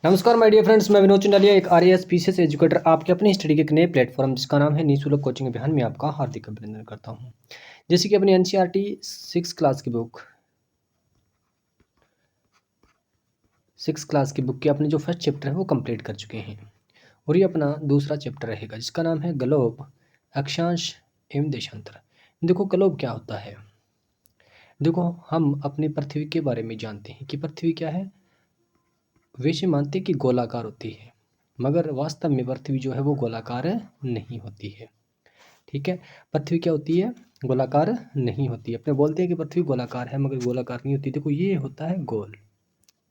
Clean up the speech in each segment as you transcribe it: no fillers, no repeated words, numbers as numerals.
नमस्कार my dear friends, मैं विनोद चंडालिया, एक आरएएस पीसीएस एजुकेटर, आपके अपने स्टडी के एक नए प्लेटफॉर्म जिसका नाम है निःशुल्क कोचिंग अभियान में आपका हार्दिक अभिनंदन करता हूं। जैसे कि अपनी एनसीईआरटी 6 क्लास की बुक के अपने जो फर्स्ट चैप्टर है वो कंप्लीट कर चुके हैं और ये अपना दूसरा चैप्टर रहेगा जिसका नाम है ग्लोब, अक्षांश एवं देशांतर। देखो ग्लोब क्या होता है। देखो हम अपनी पृथ्वी के बारे में जानते हैं कि पृथ्वी क्या है। वैसे मानते हैं कि गोलाकार होती है, मगर वास्तव में पृथ्वी जो है वो गोलाकार नहीं होती है। ठीक है, पृथ्वी क्या होती है, गोलाकार नहीं होती है। अपने बोलते हैं कि पृथ्वी गोलाकार है, मगर गोलाकार नहीं होती। देखो ये होता है गोल।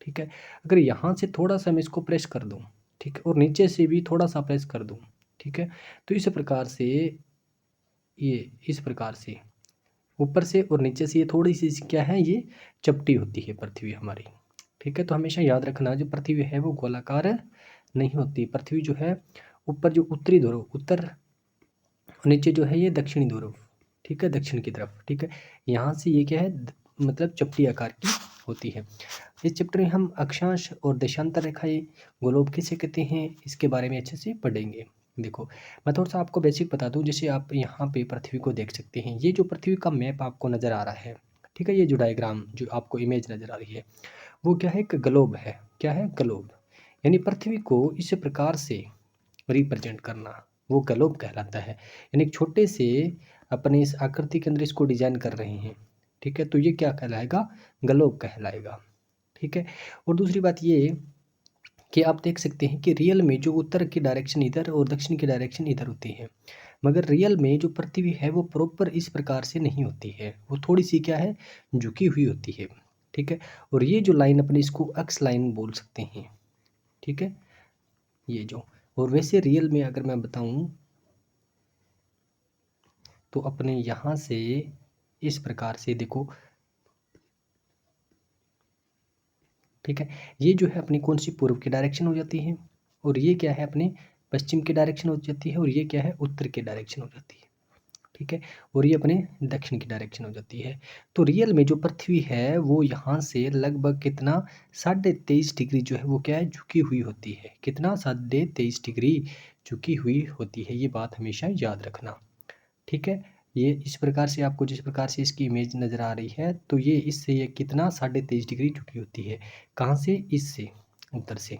ठीक है, अगर यहाँ से थोड़ा सा मैं इसको प्रेस कर दूँ, ठीक है, और नीचे से भी थोड़ा सा प्रेस कर दूँ, ठीक है, तो इस प्रकार से ये इस प्रकार से ऊपर से और नीचे से ये थोड़ी सी क्या है, ये चपटी होती है पृथ्वी हमारी। ठीक है, तो हमेशा याद रखना जो पृथ्वी है वो गोलाकार नहीं होती। पृथ्वी जो है ऊपर जो उत्तरी ध्रुव उत्तर और नीचे जो है ये दक्षिणी ध्रुव, ठीक है, दक्षिण की तरफ। ठीक है, यहाँ से ये क्या है, मतलब चपटी आकार की होती है। इस चैप्टर में हम अक्षांश और देशांतर रेखाएं, ग्लोब किसे कहते हैं, इसके बारे में अच्छे से पढ़ेंगे। देखो मैं थोड़ा सा आपको बेसिक बता दूं। जैसे आप यहाँ पे पृथ्वी को देख सकते हैं, ये जो पृथ्वी का मैप आपको नज़र आ रहा है, ठीक है, ये जो डायग्राम जो आपको इमेज नज़र आ रही है वो क्या है, एक ग्लोब है। क्या है, ग्लोब। यानी पृथ्वी को इस प्रकार से रिप्रेजेंट करना वो ग्लोब कहलाता है। यानी एक छोटे से अपने इस आकृति के अंदर इसको डिजाइन कर रहे हैं, ठीक है, तो ये क्या कहलाएगा, ग्लोब कहलाएगा। ठीक है, और दूसरी बात ये कि आप देख सकते हैं कि रियल में जो उत्तर की डायरेक्शन इधर और दक्षिण की डायरेक्शन इधर होती है, मगर रियल में जो पृथ्वी है वो प्रॉपर इस प्रकार से नहीं होती है, वो थोड़ी सी क्या है, झुकी हुई होती है। ठीक है, और ये जो लाइन अपने इसको अक्स लाइन बोल सकते हैं। ठीक है, ये जो, और वैसे रियल में अगर मैं बताऊं तो अपने यहाँ से इस प्रकार से देखो, ठीक है, ये जो है अपनी कौन सी पूर्व की डायरेक्शन हो जाती है, और ये क्या है अपने पश्चिम की डायरेक्शन हो जाती है, और ये क्या है उत्तर की डायरेक्शन हो जाती है। ठीक है, और ये अपने दक्षिण की डायरेक्शन हो जाती है। तो रियल में जो पृथ्वी है वो यहाँ से लगभग कितना 23.5 डिग्री जो है वो क्या है, झुकी हुई होती है। कितना, 23.5 डिग्री झुकी हुई होती है। ये बात हमेशा याद रखना। ठीक है, ये इस प्रकार से आपको जिस प्रकार से इसकी इमेज नज़र आ रही है, तो ये इससे ये कितना 23.5 डिग्री झुकी होती है। कहाँ से, इससे, उत्तर से।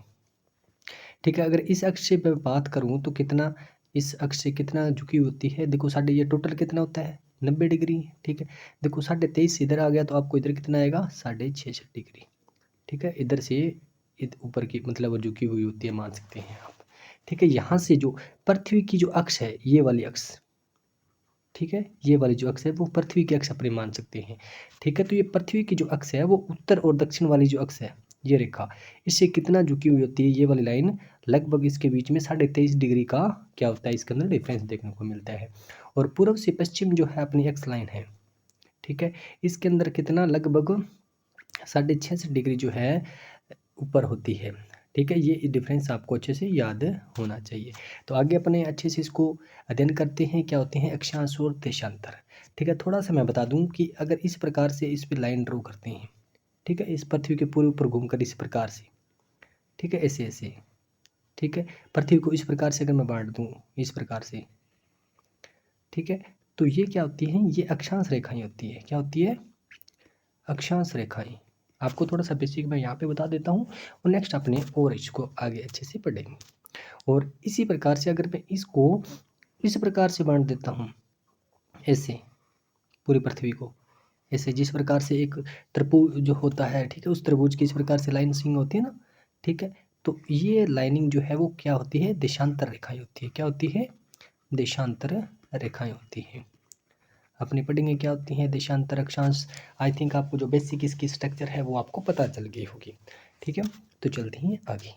ठीक है, अगर इस अक्ष से मैं बात करूँ तो कितना, इस अक्ष से कितना झुकी होती है। देखो साढ़े, ये टोटल कितना होता है, 90 डिग्री। ठीक है, देखो 23.5 इधर आ गया तो आपको इधर कितना आएगा, 66.5 डिग्री। ठीक है, इधर से ऊपर की मतलब वो झुकी हुई होती है, मान सकते हैं आप। ठीक है, यहाँ से जो पृथ्वी की जो अक्ष है, ये वाली अक्ष, ठीक है, ये वाली जो अक्ष है वो पृथ्वी की अक्ष अपने मान सकते हैं। ठीक है, तो ये पृथ्वी की जो अक्ष है वो उत्तर और दक्षिण वाली जो अक्ष है, ये रेखा, इससे कितना झुकी हुई होती है, ये वाली लाइन, लगभग इसके बीच में 23.5 डिग्री का क्या होता है, इसके अंदर डिफरेंस देखने को मिलता है। और पूर्व से पश्चिम जो है अपनी एक्स लाइन है, ठीक है, इसके अंदर कितना, लगभग 66.5 डिग्री जो है ऊपर होती है। ठीक है, ये डिफरेंस आपको अच्छे से याद होना चाहिए। तो आगे अपने अच्छे से इसको अध्ययन करते हैं, क्या होते हैं अक्षांश और देशांतर। ठीक है, थोड़ा सा मैं बता दूं कि अगर इस प्रकार से इस पर लाइन ड्रॉ करते हैं, ठीक है, इस पृथ्वी के पूरे ऊपर घूमकर इस प्रकार से, ठीक है, ऐसे ऐसे, ठीक है, पृथ्वी को इस प्रकार से अगर मैं बांट दूं इस प्रकार से, ठीक है, तो ये क्या होती है, ये अक्षांश रेखाएं होती है। क्या होती है, अक्षांश रेखाएं। आपको थोड़ा सा बेसिक मैं यहाँ पे बता देता हूँ, और नेक्स्ट अपने और इसको आगे अच्छे से पढ़ेंगे। और इसी प्रकार से अगर मैं इसको इस प्रकार से बांट देता हूँ, ऐसे पूरी पृथ्वी को, ऐसे जिस प्रकार से एक त्रिभुज जो होता है, ठीक है, उस त्रिभुज की इस प्रकार से लाइन सिंग होती है ना, ठीक है, तो ये लाइनिंग जो है वो क्या होती है, देशांतर रेखाएं होती है। क्या होती है, देशांतर रेखाएं होती हैं। अपनी पढ़ेंगे क्या होती हैं, देशांतर, अक्षांश। आई थिंक आपको जो बेसिक इसकी स्ट्रक्चर है वो आपको पता चल गई होगी। ठीक है, तो चलते हैं आगे।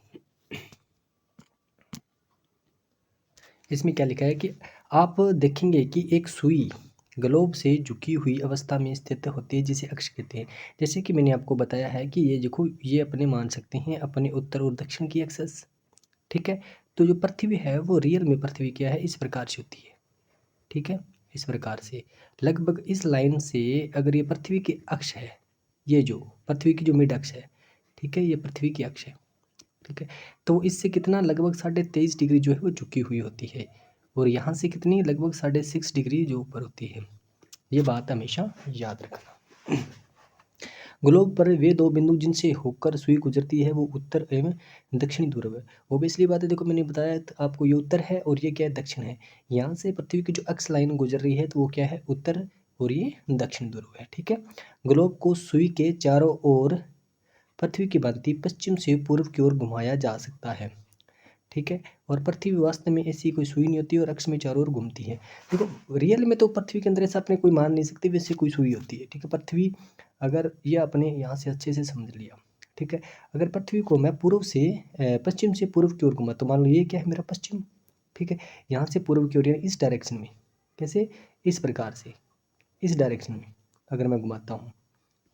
इसमें क्या लिखा है कि आप देखेंगे कि एक सुई ग्लोब से झुकी हुई अवस्था में स्थित होती है, जिसे अक्ष कहते हैं। जैसे कि मैंने आपको बताया है कि ये देखो, ये अपने मान सकते हैं अपने उत्तर और दक्षिण की एक्सेस। ठीक है, तो जो पृथ्वी है वो रियल में पृथ्वी क्या है, इस प्रकार से होती है। ठीक है, इस प्रकार से लगभग इस लाइन से अगर ये पृथ्वी की अक्ष है, ये जो पृथ्वी की जो मिड अक्ष है, ठीक है, ये पृथ्वी की अक्ष है। ठीक है। तो इससे कितना लगभग 23.5 डिग्री जो है वो झुकी हुई होती है, और यहाँ से कितनी लगभग 6.5 डिग्री जो ऊपर होती है। ये बात हमेशा याद रखना। ग्लोब पर वे दो बिंदु जिनसे होकर सुई गुजरती है वो उत्तर एवं दक्षिणी ध्रुव है। ओबियसली बात है, देखो मैंने बताया आपको, ये उत्तर है और ये क्या है, दक्षिण है। यहाँ से पृथ्वी की जो अक्ष लाइन गुजर रही है तो वो क्या है, उत्तर, और ये दक्षिण ध्रुव है। ठीक है। ग्लोब को सुई के चारों ओर पृथ्वी की भांति पश्चिम से पूर्व की ओर घुमाया जा सकता है। ठीक है। और पृथ्वी वास्तव में ऐसी कोई सुई नहीं होती और अक्ष में चारों ओर घूमती है। देखो रियल में तो पृथ्वी के अंदर ऐसा अपने कोई मान नहीं सकते वैसे कोई सुई होती है। ठीक है। पृथ्वी अगर ये अपने यहाँ से अच्छे से समझ लिया। ठीक है। अगर पृथ्वी को मैं पूर्व से पश्चिम से पूर्व की ओर घुमा तो मान लो ये क्या है, मेरा पश्चिम। ठीक है। यहाँ से पूर्व की ओर यानी इस डायरेक्शन में, कैसे, इस प्रकार से इस डायरेक्शन में अगर मैं घुमाता हूँ।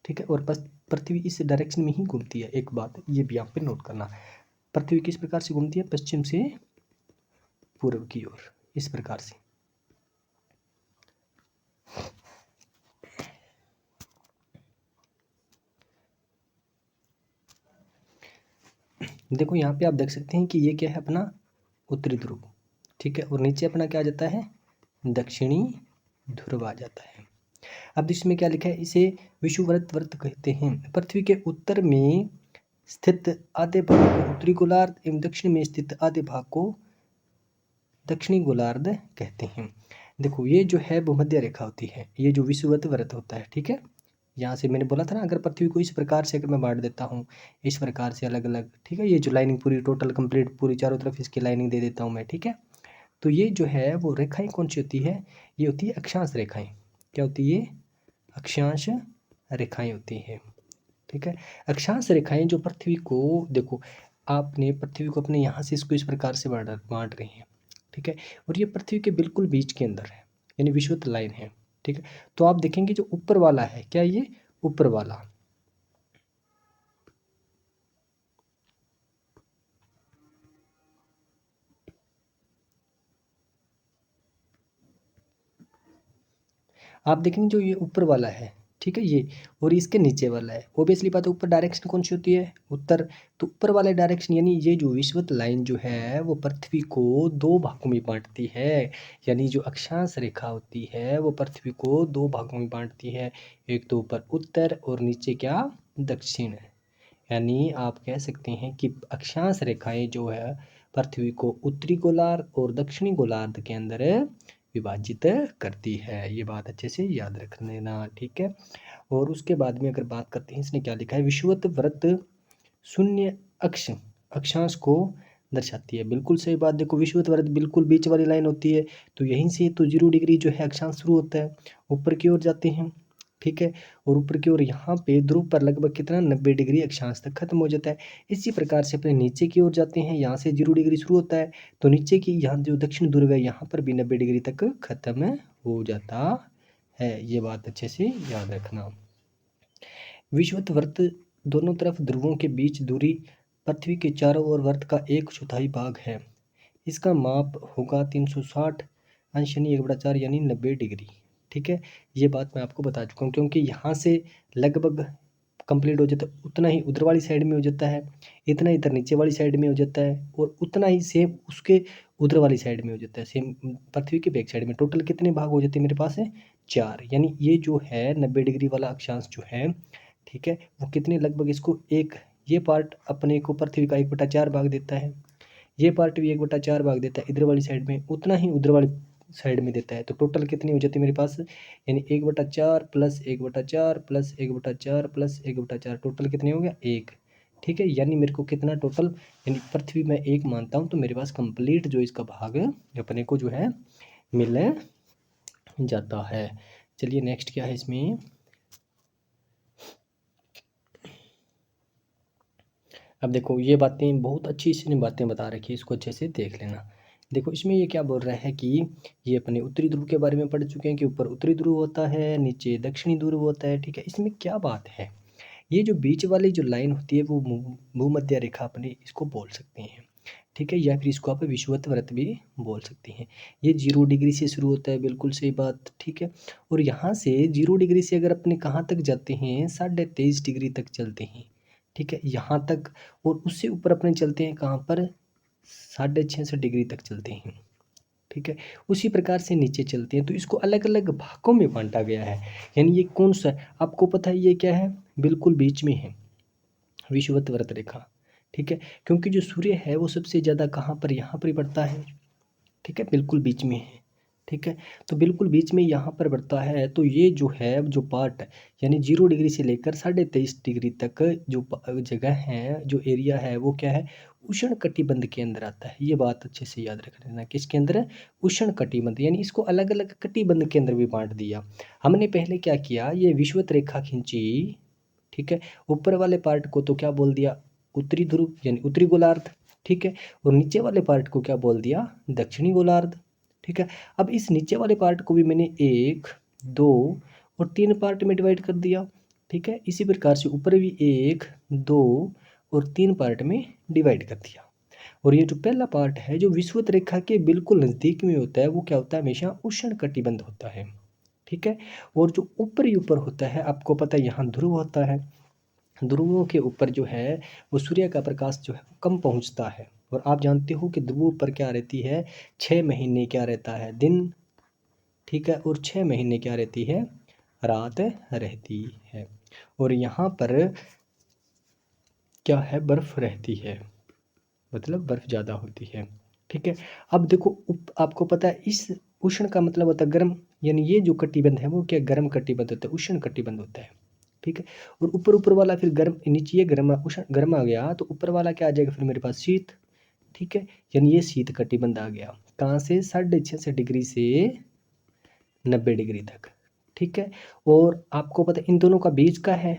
ठीक है। और पृथ्वी इस डायरेक्शन में ही घूमती है। एक बात ये भी यहाँ पे नोट करना, पृथ्वी किस प्रकार से घूमती है, पश्चिम से पूर्व की ओर, इस प्रकार से। देखो यहाँ पे आप देख सकते हैं कि ये क्या है, अपना उत्तरी ध्रुव। ठीक है। और नीचे अपना क्या आ जाता है, दक्षिणी ध्रुव आ जाता है। अब इसमें क्या लिखा है, इसे विषुववृत्त व्रत कहते हैं। पृथ्वी के उत्तर में स्थित आधे भाग को उत्तरी गोलार्ध एवं दक्षिण में स्थित आधे भाग को दक्षिणी गोलार्ध कहते हैं। देखो ये जो है भूमध्य रेखा होती है, ये जो विषुववृत्त व्रत होता है। ठीक है। यहाँ से मैंने बोला था ना, अगर पृथ्वी को इस प्रकार से अगर मैं बांट देता हूँ, इस प्रकार से अलग अलग, ठीक है, ये जो लाइनिंग पूरी टोटल कंप्लीट पूरी चारों तरफ इसकी लाइनिंग दे देता हूँ मैं। ठीक है। तो ये जो है वो रेखाएं कौन सी होती है, ये होती है अक्षांश रेखाएं। क्या होती है, अक्षांश रेखाएं होती हैं। ठीक है। अक्षांश रेखाएं जो पृथ्वी को, देखो आपने पृथ्वी को अपने यहाँ से इसको इस प्रकार से बांट रही हैं। ठीक है। और ये पृथ्वी के बिल्कुल बीच के अंदर है, यानी विषुवत लाइन है। ठीक है। तो आप देखेंगे जो ऊपर वाला है, क्या ये ऊपर वाला, आप देखेंगे जो ये ऊपर वाला है, ठीक है, ये, और इसके नीचे वाला है। ओबियसली बात है, ऊपर डायरेक्शन कौन सी होती है, उत्तर। तो ऊपर वाले डायरेक्शन यानी ये जो विषुवत लाइन जो है वो पृथ्वी को दो भागों में बांटती है। यानी जो अक्षांश रेखा होती है वो पृथ्वी को दो भागों में बांटती है, एक तो ऊपर उत्तर और नीचे क्या, दक्षिण। यानी आप कह सकते हैं कि अक्षांश रेखाएं जो है पृथ्वी को उत्तरी गोलार्ध और दक्षिणी गोलार्ध के अंदर विभाजित करती है। ये बात अच्छे से याद रख लेना। ठीक है। और उसके बाद में अगर बात करते हैं, इसने क्या लिखा है, विषुवत व्रत शून्य अक्ष अक्षांश को दर्शाती है। बिल्कुल सही बात। देखो विषुवत व्रत बिल्कुल बीच वाली लाइन होती है, तो यहीं से तो 0 डिग्री जो है अक्षांश शुरू होता है, ऊपर की ओर जाते हैं। ठीक है। और ऊपर की ओर यहाँ पे ध्रुव पर लगभग कितना, 90 डिग्री अक्षांश तक खत्म हो जाता है। इसी प्रकार से अपने नीचे की ओर जाते हैं, यहाँ से 0 डिग्री शुरू होता है, तो नीचे की यहाँ जो दक्षिण ध्रुव है यहाँ पर भी 90 डिग्री तक खत्म हो जाता है। ये बात अच्छे से याद रखना। विषुवत व्रत दोनों तरफ ध्रुवों के बीच दूरी पृथ्वी के चारों ओर वर्त का 1/4 भाग है। इसका माप होगा 360 अंश यानी 1/4 यानी 90 डिग्री। ठीक है। ये बात मैं आपको बता चुका हूँ, क्योंकि यहाँ से लगभग कंप्लीट हो जाता है, उतना ही उधर वाली साइड में हो जाता है, इतना इधर नीचे वाली साइड में हो जाता है, और उतना ही सेम उसके उधर वाली साइड में हो जाता है, सेम पृथ्वी के बैक साइड में। टोटल कितने भाग हो जाते हैं मेरे पास है, 4। यानी ये जो है 90 डिग्री वाला अक्षांश जो है, ठीक है, वो कितने लगभग इसको एक, ये पार्ट अपने को पृथ्वी का 1/4 भाग देता है, ये पार्ट भी 1/4 भाग देता है इधर वाली साइड में, उतना ही उधर वाली साइड में देता है। तो टोटल कितनी हो जाती है मेरे पास, यानी 1/4 प्लस 1/4 प्लस 1/4 प्लस 1/4, टोटल कितने हो गया, 1। ठीक है। यानी मेरे को कितना टोटल, यानी पृथ्वी में 1 मानता हूँ तो मेरे पास कंप्लीट जो इसका भाग अपने को जो है मिल जाता है। चलिए नेक्स्ट क्या है इसमें, अब देखो ये बातें बहुत अच्छी इसने बातें बता रखी है, इसको अच्छे से देख लेना। देखो इसमें ये क्या बोल रहा है कि ये अपने उत्तरी ध्रुव के बारे में पढ़ चुके हैं कि ऊपर उत्तरी ध्रुव होता है, नीचे दक्षिणी ध्रुव होता है। ठीक है। इसमें क्या बात है, ये जो बीच वाली जो लाइन होती है वो भूमध्य रेखा अपने इसको बोल सकते हैं। ठीक है। या फिर इसको आप विषुवत व्रत भी बोल सकते हैं। ये 0 डिग्री से शुरू होता है, बिल्कुल सही बात। ठीक है। और यहाँ से 0 डिग्री से अगर अपने कहाँ तक जाते हैं, 23.5 डिग्री तक चलते हैं। ठीक है, यहाँ तक, और उससे ऊपर अपने चलते हैं कहाँ पर, 650 डिग्री तक चलते हैं। ठीक है, उसी प्रकार से नीचे चलते हैं। तो इसको अलग अलग भागों में बांटा गया है। यानी ये कौन सा है आपको पता है, ये क्या है, बिल्कुल बीच में है विषुवत वृत्त रेखा। ठीक है, क्योंकि जो सूर्य है वो सबसे ज़्यादा कहाँ पर, यहाँ पर ही बढ़ता है। ठीक है, बिल्कुल बीच में है। ठीक है, तो बिल्कुल बीच में यहाँ पर बढ़ता है। तो ये जो है, जो पार्ट है, यानी 0 डिग्री से लेकर 23.5 डिग्री तक जो जगह है, जो एरिया है, वो क्या है, उष्ण कटिबंध के अंदर आता है। ये बात अच्छे से याद रख लेना, किसके अंदर, उष्ण कटिबंध। यानी इसको अलग अलग कटिबंध के अंदर भी बांट दिया हमने। पहले क्या किया, ये विषुवत रेखा खींची। ठीक है, ऊपर वाले पार्ट को तो क्या बोल दिया, उत्तरी ध्रुव यानी उत्तरी गोलार्ध। ठीक है, और नीचे वाले पार्ट को क्या बोल दिया, दक्षिणी गोलार्ध। ठीक है, अब इस नीचे वाले पार्ट को भी मैंने 1, 2 और 3 पार्ट में डिवाइड कर दिया। ठीक है, इसी प्रकार से ऊपर भी 1, 2 और 3 पार्ट में डिवाइड कर दिया। और ये जो पहला पार्ट है, जो विषुवत रेखा के बिल्कुल नज़दीक में होता है, वो क्या होता है, हमेशा उष्ण कटिबंध होता है। ठीक है, और जो ऊपर ही ऊपर होता है, आपको पता है यहाँ ध्रुव होता है। ध्रुवों के ऊपर जो है वो सूर्य का प्रकाश जो है वो कम पहुंचता है। और आप जानते हो कि ध्रुवों पर क्या रहती है, 6 महीने क्या रहता है, दिन। ठीक है, और 6 महीने क्या रहती है, रात रहती है। और यहाँ पर क्या है, बर्फ रहती है, मतलब बर्फ ज़्यादा होती है। ठीक है, अब देखो आपको पता है इस उष्ण का मतलब होता है गर्म। यानी ये जो कटिबंध है वो क्या, गर्म कटिबंध होता है, उष्ण कटिबंध होता है। ठीक है, और ऊपर ऊपर वाला फिर गर्म, नीचे ये गर्म उष्ण गर्म आ गया, तो ऊपर वाला क्या आ जाएगा फिर मेरे पास, शीत। ठीक है, यानी ये शीत कटिबंध आ गया कहाँ से, 650 डिग्री से 90 डिग्री तक। ठीक है, और आपको पता है इन दोनों का बीच का है,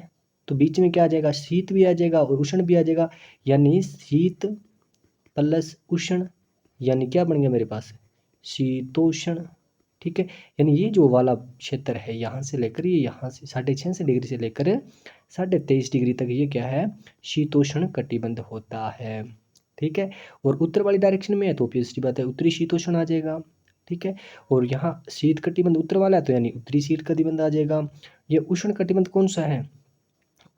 तो बीच में क्या आ जाएगा, शीत भी आ जाएगा और उष्ण भी आ जाएगा। यानी शीत प्लस उष्ण, यानी क्या बन गया मेरे पास, शीतोष्ण। ठीक है, यानी ये जो वाला क्षेत्र है, यहाँ से लेकर ये यहाँ से 650 डिग्री से लेकर 23.5 डिग्री तक, ये क्या है, शीतोष्ण कटिबंध होता है। ठीक है, और उत्तर वाली डायरेक्शन में है तो ऑब्वियसली बात है उत्तरी शीतोष्ण आ जाएगा। ठीक है, और यहाँ शीत कटिबंध उत्तर वाला है तो यानी उत्तरी शीत कटिबंध आ जाएगा। ये उष्ण कटिबंध कौन सा है,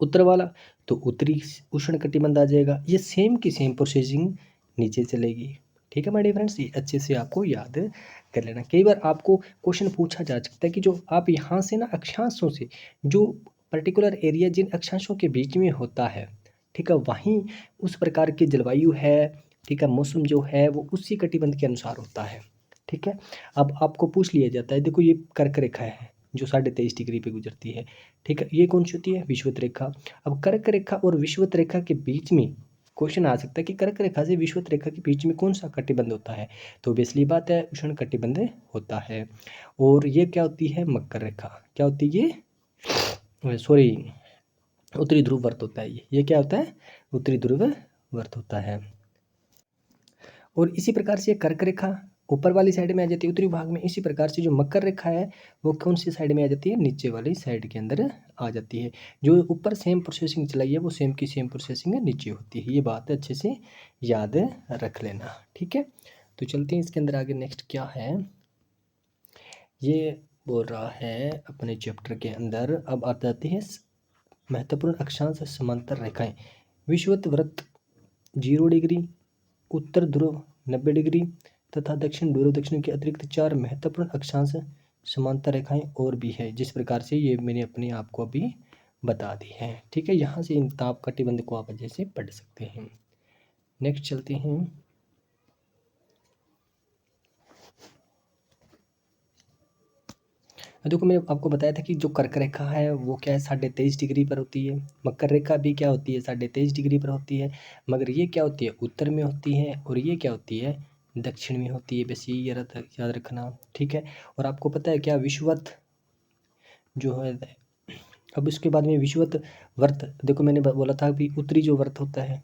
उत्तर वाला, तो उत्तरी उष्ण कटिबंध आ जाएगा। ये सेम की सेम प्रोसेसिंग नीचे चलेगी। ठीक है माय डियर फ्रेंड्स, ये अच्छे से आपको याद कर लेना। कई बार आपको क्वेश्चन पूछा जा सकता है कि जो आप यहाँ से ना अक्षांशों से, जो पर्टिकुलर एरिया जिन अक्षांशों के बीच में होता है, ठीक है, वहीं उस प्रकार की जलवायु है। ठीक है, मौसम जो है वो उसी कटिबंध के अनुसार होता है। ठीक है, अब आपको पूछ लिया जाता है, देखो ये कर्क रेखा है जो 23.5 डिग्री पे गुजरती है। ठीक है, ये कौन सी होती है, विषुवत रेखा। अब कर्क रेखा और विषुवत रेखा के बीच में क्वेश्चन आ सकता है कि कर्क रेखा से विषुवत रेखा के बीच में कौन सा कटिबंध होता है, तो बेसली बात है उष्ण कटिबंध होता है। और ये क्या होती है, मकर रेखा। क्या होती है ये, सॉरी, उत्तरी ध्रुव वर्त होता है ये क्या होता है, उत्तरी ध्रुव वर्त होता है। और इसी प्रकार से कर्क रेखा ऊपर वाली साइड में आ जाती है उत्तरी भाग में। इसी प्रकार से जो मकर रेखा है वो कौन सी साइड में आ जाती है, नीचे वाली साइड के अंदर आ जाती है। जो ऊपर सेम प्रोसेसिंग चलाई है वो सेम की सेम प्रोसेसिंग नीचे होती है। ये बात अच्छे से याद रख लेना। ठीक है, तो चलते हैं इसके अंदर आगे। नेक्स्ट क्या है, ये बोल रहा है अपने चैप्टर के अंदर। अब आ जाती है महत्वपूर्ण अक्षांश समांतर रेखाएं। विषुवत वृत्त 0 डिग्री, उत्तर ध्रुव 90 डिग्री तथा दक्षिण ध्रुव दक्षिण के अतिरिक्त 4 महत्वपूर्ण अक्षांश समांतर रेखाएं और भी है, जिस प्रकार से ये मैंने अपने आप को अभी बता दी है। ठीक है, यहाँ से इन ताप कटिबंध को आप जैसे पढ़ सकते हैं। नेक्स्ट चलते हैं। देखो मैंने आपको बताया था कि जो कर्क रेखा है वो क्या है, 23.5 डिग्री पर होती है। मकर रेखा भी क्या होती है, 23.5 डिग्री पर होती है। मगर ये क्या होती है, उत्तर में होती है, और ये क्या होती है, दक्षिण में होती है। बस ये याद रखना। ठीक है, और आपको पता है क्या, विषुवत जो है, अब इसके बाद में विषुवत वर्त, देखो मैंने बोला था कि उत्तरी जो वर्त होता है,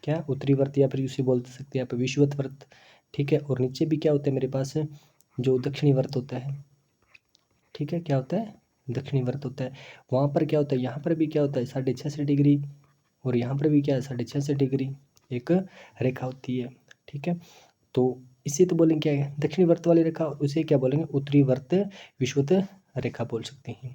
क्या उत्तरी वर्त, या फिर उसे बोल सकते हैं आप विषुवत वर्त। ठीक है, और नीचे भी क्या होता है मेरे पास, जो दक्षिणी वर्त होता है। ठीक है, क्या होता है, दक्षिणी वर्त होता है। वहाँ पर क्या होता है, यहाँ पर भी क्या होता है, 66.5 डिग्री, और यहाँ पर भी क्या है, 66.5 डिग्री एक रेखा होती है। ठीक है, तो इसे तो बोलेंगे क्या है, दक्षिणी वर्त वाली रेखा, उसे क्या बोलेंगे, उत्तरी वर्त विषुवत रेखा बोल सकते हैं।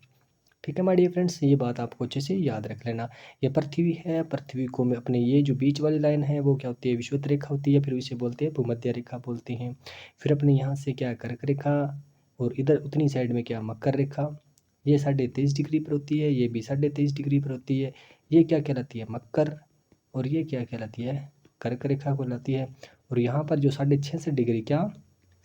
ठीक है माय डियर फ्रेंड्स, ये बात आपको अच्छे से याद रख लेना। ये पृथ्वी है, पृथ्वी को में अपने ये जो बीच वाली लाइन है वो क्या होती है, विषुवत रेखा होती है, फिर इसे बोलते हैं भूमध्य रेखा बोलते हैं। फिर अपने यहाँ से क्या कर्क रेखा, और इधर उतनी साइड में क्या मकर रेखा, ये 23.5 डिग्री पर होती है, ये भी 23.5 डिग्री पर होती है। ये क्या कहलाती है, मकर, और ये क्या कहलाती है, कर्क रेखा कहलाती है। और यहाँ पर जो 66.5 डिग्री, क्या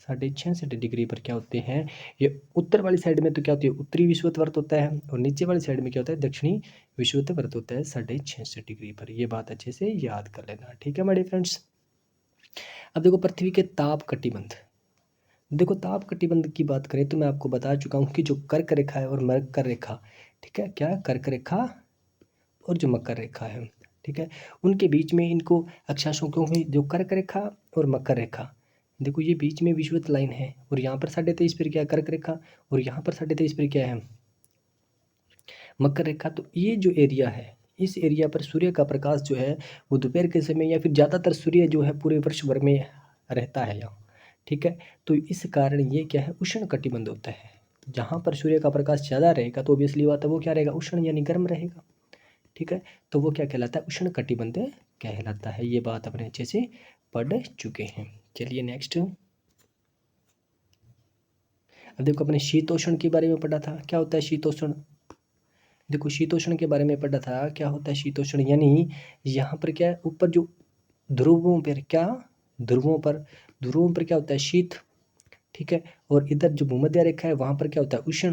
66.5 डिग्री पर क्या होते हैं, ये उत्तर वाली साइड में तो क्या होती है, उत्तरी विषुवत होता है, और नीचे वाली साइड में क्या होता है, दक्षिणी विषुवत होता है 66.5 डिग्री पर। ये बात अच्छे से याद कर लेना। ठीक है मेरे फ्रेंड्स। अब देखो पृथ्वी के ताप कटिबंध। देखो ताप कटिबंध की बात करें तो मैं आपको बता चुका हूँ कि जो कर्क रेखा है और मकर रेखा, ठीक है, क्या कर्क रेखा और जो मकर रेखा है, ठीक है, उनके बीच में इनको अक्षांशों क्यों हुई, जो कर्क रेखा और मकर रेखा, देखो ये बीच में विषुवत लाइन है, और यहाँ पर 23.5 पर क्या है कर्क रेखा, और यहाँ पर 23.5 पर क्या है मकर रेखा। तो ये जो एरिया है, इस एरिया पर सूर्य का प्रकाश जो है वो दोपहर के समय या फिर ज़्यादातर सूर्य जो है पूरे वर्ष भर में रहता है यहाँ। ठीक है, तो इस कारण ये क्या है, उष्ण कटिबंध होता है। जहाँ पर सूर्य का प्रकाश ज़्यादा रहेगा तो ऑब्वियसली बात है वो क्या रहेगा, उष्ण यानी गर्म रहेगा। ठीक है, तो वो क्या कहलाता है, उष्ण कटिबंध कहलाता है। ये बात अपने अच्छे से पढ़ चुके हैं। चलिए नेक्स्ट। अब देखो अपने शीतोष्ण के बारे में पढ़ा था, क्या होता है शीतोष्ण। देखो शीतोष्ण के बारे में पढ़ा था, क्या होता है शीतोष्ण, यानी यहाँ पर क्या है, ऊपर जो ध्रुवों पर क्या, ध्रुवों पर क्या होता है शीत। ठीक है, और इधर जो भूमध्य रेखा है वहाँ पर क्या होता है उष्ण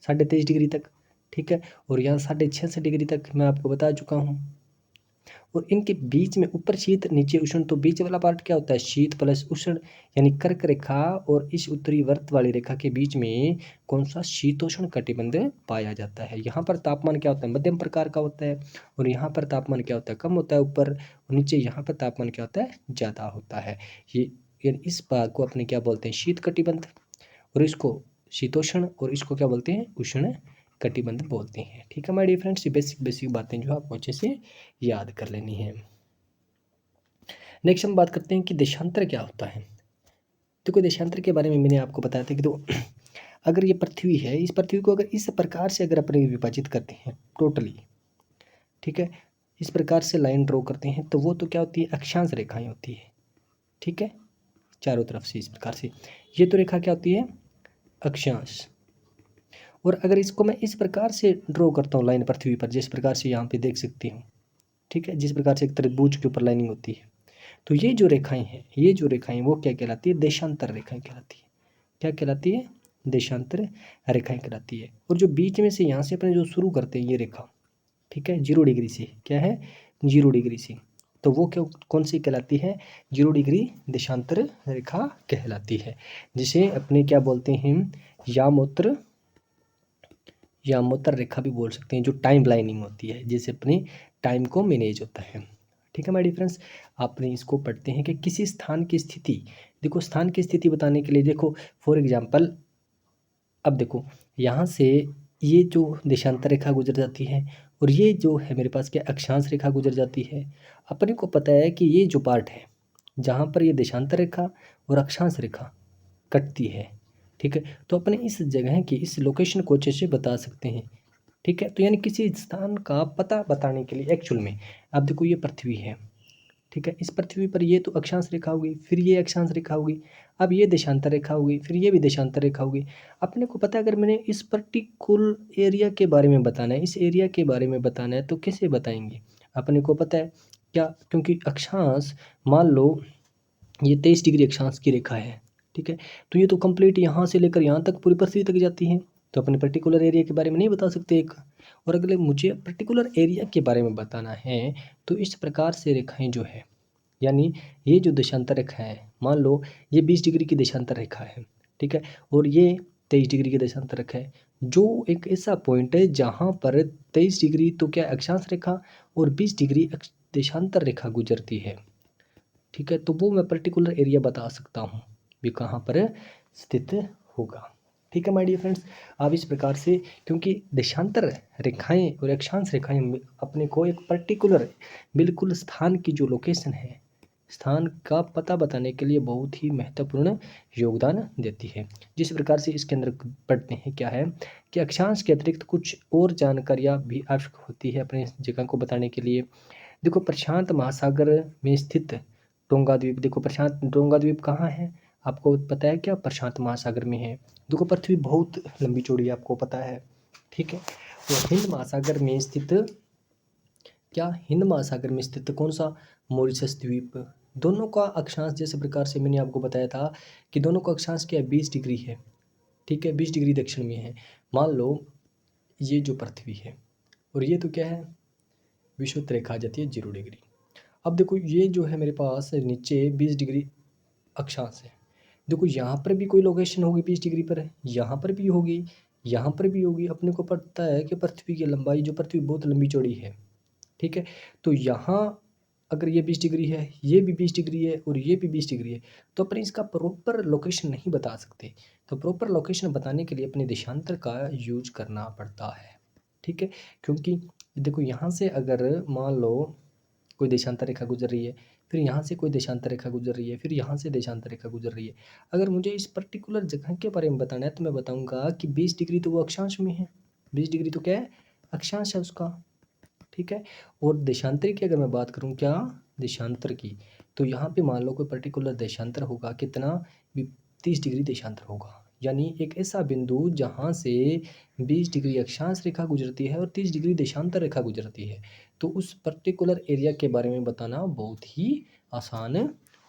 23.5 डिग्री तक। ठीक है, और यहाँ 66.5 डिग्री तक मैं आपको बता चुका हूँ। और इनके बीच में ऊपर शीत नीचे उष्ण, तो बीच वाला पार्ट क्या होता है शीत प्लस उष्ण, यानी कर्क रेखा और इस उत्तरी वर्त वाली रेखा के बीच में कौन सा शीतोष्ण कटिबंध पाया जाता है। यहाँ पर तापमान क्या होता है, मध्यम प्रकार का होता है, और यहाँ पर तापमान क्या होता है, कम होता है ऊपर, और नीचे यहाँ पर तापमान क्या होता है, ज़्यादा होता है। ये इस भाग को अपने क्या बोलते हैं, शीत कटिबंध, और इसको शीतोष्ण, और इसको क्या बोलते हैं, उष्ण कटिबंध बोलते हैं। ठीक है माय डियर फ्रेंड्स, ये बेसिक बातें जो आपको अच्छे से याद कर लेनी है। नेक्स्ट हम बात करते हैं कि देशांतर क्या होता है। देखो देशांतर के बारे में मैंने आपको बताया था कि तो अगर ये पृथ्वी है, इस पृथ्वी को अगर इस प्रकार से अगर अपने विभाजित करते हैं टोटली, ठीक है, इस प्रकार से लाइन ड्रॉ करते हैं तो वो तो क्या होती है, अक्षांश रेखाएं होती है। ठीक है, चारों तरफ से इस प्रकार से, ये तो रेखा क्या होती है, अक्षांश। और अगर इसको मैं इस प्रकार से ड्रॉ करता हूँ लाइन पृथ्वी पर, जिस प्रकार से यहाँ पे देख सकती हूँ, ठीक है, जिस प्रकार से एक तरबूज के ऊपर लाइनिंग होती है, तो ये जो रेखाएं हैं, ये जो रेखाएं वो क्या कहलाती है, देशांतर रेखाएं कहलाती है। क्या कहलाती है, देशांतर रेखाएं कहलाती है। और जो बीच में से यहाँ से अपने जो शुरू करते हैं ये रेखा, ठीक है, 0 डिग्री से, क्या है 0 डिग्री से, तो वो क्या कौन सी कहलाती है, 0 डिग्री देशांतर रेखा कहलाती है, जिसे अपने क्या बोलते हैं, यामोत्तर रेखा भी बोल सकते हैं, जो टाइम लाइनिंग होती है, जिससे अपनी टाइम को मैनेज होता है। ठीक है माय डियर फ्रेंड्स, आपने इसको पढ़ते हैं कि किसी स्थान की स्थिति, देखो स्थान की स्थिति बताने के लिए, देखो फॉर एग्जांपल, अब देखो यहाँ से ये जो देशांतर रेखा गुजर जाती है, और ये जो है मेरे पास क्या अक्षांश रेखा गुजर जाती है। अपने को पता है कि ये जो पार्ट है जहाँ पर ये देशांतर रेखा और अक्षांश रेखा कटती है, ठीक है, तो अपने इस जगह की इस लोकेशन को अच्छे से बता सकते हैं। ठीक है, तो यानी किसी स्थान का पता बताने के लिए एक्चुअल में, अब देखो ये पृथ्वी है, ठीक है, इस पृथ्वी पर ये तो अक्षांश रेखा होगी, फिर ये अक्षांश रेखा होगी, अब ये देशांतर रेखा होगी, फिर ये भी देशांतर रेखा होगी। अपने को पता है अगर मैंने इस पर्टिकुलर एरिया के बारे में बताना है, इस एरिया के बारे में बताना है, तो कैसे बताएंगे, अपने को पता है क्या, क्योंकि अक्षांश, मान लो ये 23 डिग्री अक्षांश की रेखा है, ठीक है, तो ये तो कंप्लीट यहाँ से लेकर यहाँ तक पूरी पृथ्वी तक जाती है, तो अपने पर्टिकुलर एरिया के बारे में नहीं बता सकते एक। और अगर मुझे पर्टिकुलर एरिया के बारे में बताना है तो इस प्रकार से रेखाएं जो है, यानी ये जो देशांतर रेखा है, मान लो ये 20 डिग्री की देशांतर रेखा है, ठीक है, और ये 23 डिग्री की देशांतर रेखा है, जो एक ऐसा पॉइंट है जहाँ पर 23 डिग्री तो क्या अक्षांश रेखा और 20 डिग्री देशांतर रेखा गुजरती है। ठीक है, तो वो मैं पर्टिकुलर एरिया बता सकता हूँ भी कहाँ पर स्थित होगा। ठीक है माय डियर फ्रेंड्स, आप इस प्रकार से, क्योंकि देशांतर रेखाएं और अक्षांश रेखाएं अपने को एक पर्टिकुलर बिल्कुल स्थान की जो लोकेशन है, स्थान का पता बताने के लिए बहुत ही महत्वपूर्ण योगदान देती है। जिस प्रकार से इसके अंदर पढ़ते हैं क्या है कि अक्षांश के अतिरिक्त कुछ और जानकारियाँ भी आवश्यक होती है अपने जगह को बताने के लिए। देखो प्रशांत महासागर में स्थित टोंगा द्वीप, देखो प्रशांत टोंगा द्वीप कहाँ है आपको पता है क्या? प्रशांत महासागर में है। देखो पृथ्वी बहुत लंबी चौड़ी है आपको पता है, ठीक है। तो हिंद महासागर में स्थित क्या, हिंद महासागर में स्थित कौन सा? मॉरिशस द्वीप। दोनों का अक्षांश जैसे प्रकार से मैंने आपको बताया था कि दोनों का अक्षांश क्या है, 20 डिग्री है, ठीक है, 20 डिग्री दक्षिण में है। मान लो ये जो पृथ्वी है और ये तो क्या है, विषुवत रेखा आ जाती है 0 डिग्री। अब देखो ये जो है मेरे पास नीचे 20 डिग्री अक्षांश है। देखो यहाँ पर भी कोई लोकेशन होगी 20 डिग्री पर, यहाँ पर भी होगी, यहाँ पर भी होगी। अपने को पता है कि पृथ्वी की लंबाई, जो पृथ्वी बहुत लंबी चौड़ी है, ठीक है। तो यहाँ अगर ये 20 डिग्री है, ये भी 20 डिग्री है और ये भी 20 डिग्री है, तो अपन इसका प्रॉपर लोकेशन नहीं बता सकते। तो प्रॉपर लोकेशन बताने के लिए अपने देशांतर का यूज करना पड़ता है, ठीक है। क्योंकि देखो यहाँ से अगर मान लो कोई देशांतर रेखा गुजर रही है, फिर यहाँ से कोई देशांतर रेखा गुजर रही है, फिर यहाँ से देशांतर रेखा गुजर रही है। अगर मुझे इस पर्टिकुलर जगह के बारे में बताना है तो मैं बताऊंगा कि 20 डिग्री तो वो अक्षांश में है, 20 डिग्री तो क्या है, अक्षांश है उसका, ठीक है। और देशांतर की अगर मैं बात करूँ क्या, देशांतर की, तो यहाँ पे मान लो कोई पर्टिकुलर देशांतर होगा, कितना भी 30 डिग्री देशांतर होगा। यानी एक ऐसा बिंदु जहाँ से 20 डिग्री अक्षांश रेखा गुजरती है और 30 डिग्री देशांतर रेखा गुजरती है, तो उस पर्टिकुलर एरिया के बारे में बताना बहुत ही आसान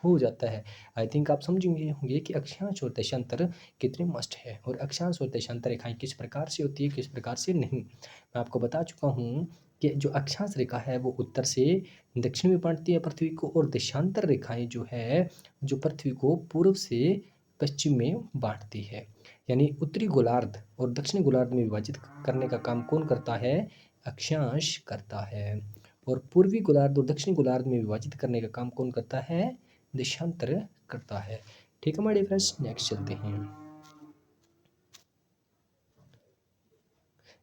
हो जाता है। आई थिंक आप समझेंगे होंगे कि अक्षांश और देशांतर कितने मस्ट है और अक्षांश और देशांतर रेखाएं किस प्रकार से होती है, किस प्रकार से नहीं। मैं आपको बता चुका हूँ कि जो अक्षांश रेखा है वो उत्तर से दक्षिण में बांटती है पृथ्वी को, और देशांतर रेखाएं जो है जो पृथ्वी को पूर्व से पश्चिम में बांटती है। यानी उत्तरी गोलार्ध और दक्षिणी गोलार्ध में विभाजित करने का काम कौन करता है, अक्षांश करता है। और पूर्वी गोलार्ध और दक्षिणी गोलार्ध में विभाजित करने का काम कौन करता है, देशांतर करता है। ठीक है हमारे फ्रेंड्स, नेक्स्ट चलते हैं।